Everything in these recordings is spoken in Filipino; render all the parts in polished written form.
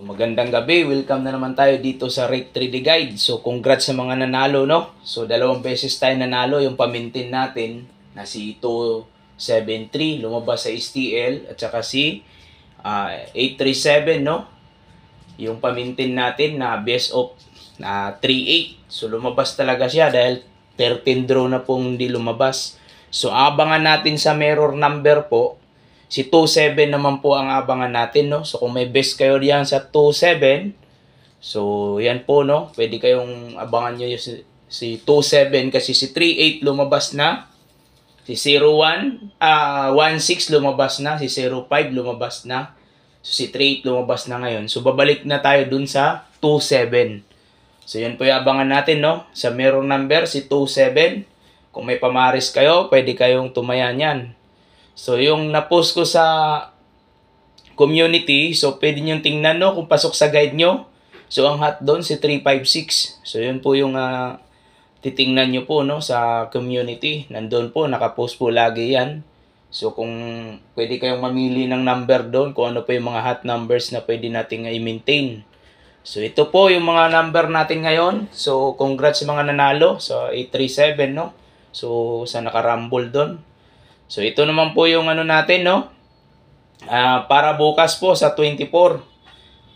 Magandang gabi, welcome na naman tayo dito sa Rate 3D Guide. So congrats sa mga nanalo, no? So dalawang beses tayo nanalo, yung pamintin natin na si 273 lumabas sa STL at saka si 837, no? Yung pamintin natin na best of 38. So lumabas talaga siya dahil 13 draw na pong hindi lumabas. So abangan natin sa mirror number po. Si 27 naman po ang abangan natin, no? So kung may best kayo diyan sa 27, so yan po, no? Pwede kayong abangan nyo si 27 kasi si 38 lumabas na. Si 16 lumabas na. Si 05 lumabas na. So si 38 lumabas na ngayon. So babalik na tayo dun sa 27. So yan po yung abangan natin, no? Sa mirror number, si 27. Kung may pamaris kayo, pwede kayong tumayan yan. So, yung na-post ko sa community, so pwede nyo tingnan, no, kung pasok sa guide nyo. So, ang hot doon si 356. So, yun po yung titingnan nyo po, no, sa community. Nandun po, nakapost po lagi yan. So, kung pwede kayong mamili ng number doon, kung ano po yung mga hot numbers na pwede natin i-maintain. So, ito po yung mga number natin ngayon. So, congrats sa mga nanalo. So, 837, no. So, sa nakarumble doon. So, ito naman po yung ano natin, no? Para bukas po sa 24,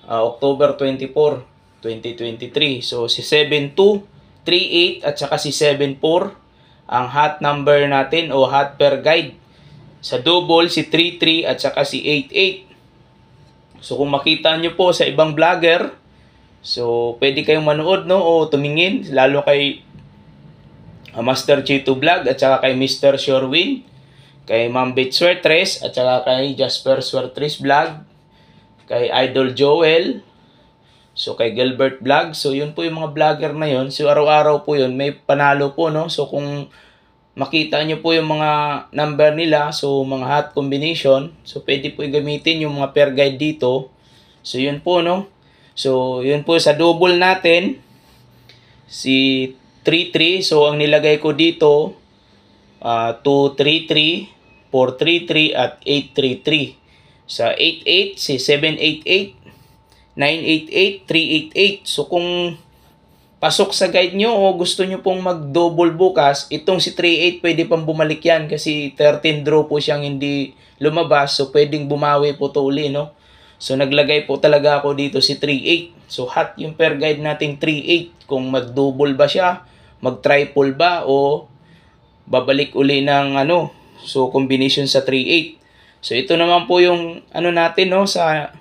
October 24, 2023. So, si 7238 at saka si 74 ang hot number natin o hot per guide. Sa double, si 33 at saka si 88. So, kung makita nyo po sa ibang vlogger, so, pwede kayong manood, no? O tumingin, lalo kay Master Chito Vlog at saka kay Mr. Shorewin, kay Ma'am Beth Swertres, at saka kay Jasper Swertres Vlog, kay Idol Joel, so kay Gilbert Vlog. So yun po yung mga vlogger na yun. So araw-araw po yun, may panalo po, no? So kung makita nyo po yung mga number nila, so mga hot combination, so pwede po gamitin yung mga per guide dito. So yun po, no? So yun po sa double natin, si 33, so ang nilagay ko dito, 233, 433 at 833. Sa 88, si 788, 988, 388. So kung pasok sa guide nyo o gusto nyo pong mag-double bukas, itong si 38 pwede pang bumalik yan kasi 13 draw po siyang hindi lumabas. So pwedeng bumawi po to uli, no? So naglagay po talaga ako dito si 38. So hot yung per guide nating 38. Kung mag-double ba siya, mag-triple ba, o babalik uli ng ano, so combination sa 38. So ito naman po yung ano natin, no, sa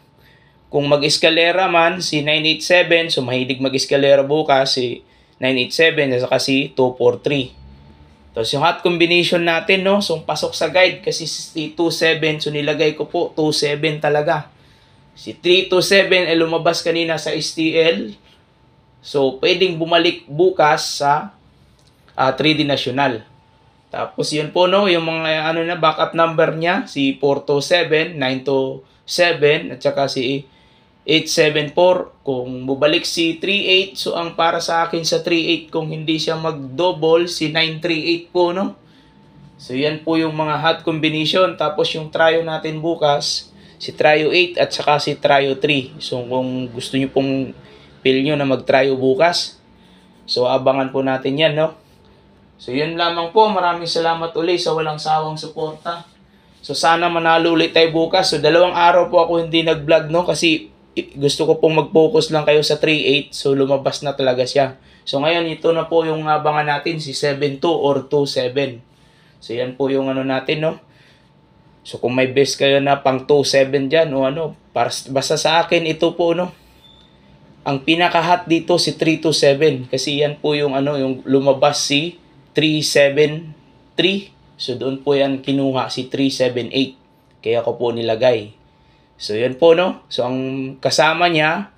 kung mag-eskalera man si 987, so mahilig mag-eskalera bukas si 987 at saka si 243. Tapos yung hot combination natin, no, so pasok sa guide kasi si 27, so nilagay ko po 27 talaga. Si 327 ay lumabas kanina sa STL. So pwedeng bumalik bukas sa 3D National. Tapos yun po, no, yung mga ano na backup number niya, si 427, 927 at saka si 874. Kung bubalik si 38, so ang para sa akin sa 38 kung hindi siya mag-double, si 938 po, no. So yan po yung mga hot combination. Tapos yung trio natin bukas, si trio 8 at saka si trio 3. So kung gusto niyo pong feel nyo na mag-trio bukas, so abangan po natin yan, no. So yun lamang po, maraming salamat ulit sa walang sawang suporta. So sana manalo ulit tayo bukas. So 2 araw po ako hindi nag-vlog, no, kasi gusto ko pong mag-focus lang kayo sa 38. So lumabas na talaga siya. So ngayon ito na po yung abangan natin, si 72 or 27. So yan po yung ano natin, no. So kung may best kayo na pang 27 dyan o ano, basta sa akin ito po, no. Ang pinaka-hot dito si 327 kasi yan po yung ano, yung lumabas si 373. So doon po yan kinuha si 378. Kaya ko po nilagay. So yun po, no. So ang kasama niya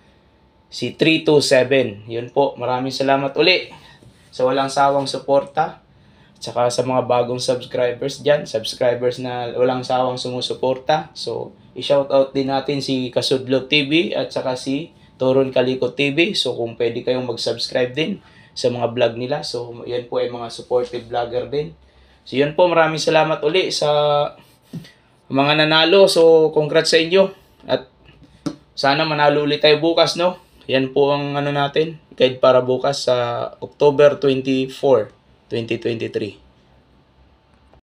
si 327. Yun po. Maraming salamat uli sa walang sawang suporta. At saka sa mga bagong subscribers dyan. Subscribers na walang sawang sumusuporta. So i-shoutout din natin si Kasudlog TV at saka si Toron Kalikot TV. So kung pwede kayong mag-subscribe din sa mga vlog nila. So yan po ay mga supportive vlogger din. So yun po, maraming salamat uli sa mga nanalo. So congrats sa inyo. At Sana manalo ulit tayo bukas, no? Yan po ang ano natin, guide para bukas sa October 24, 2023.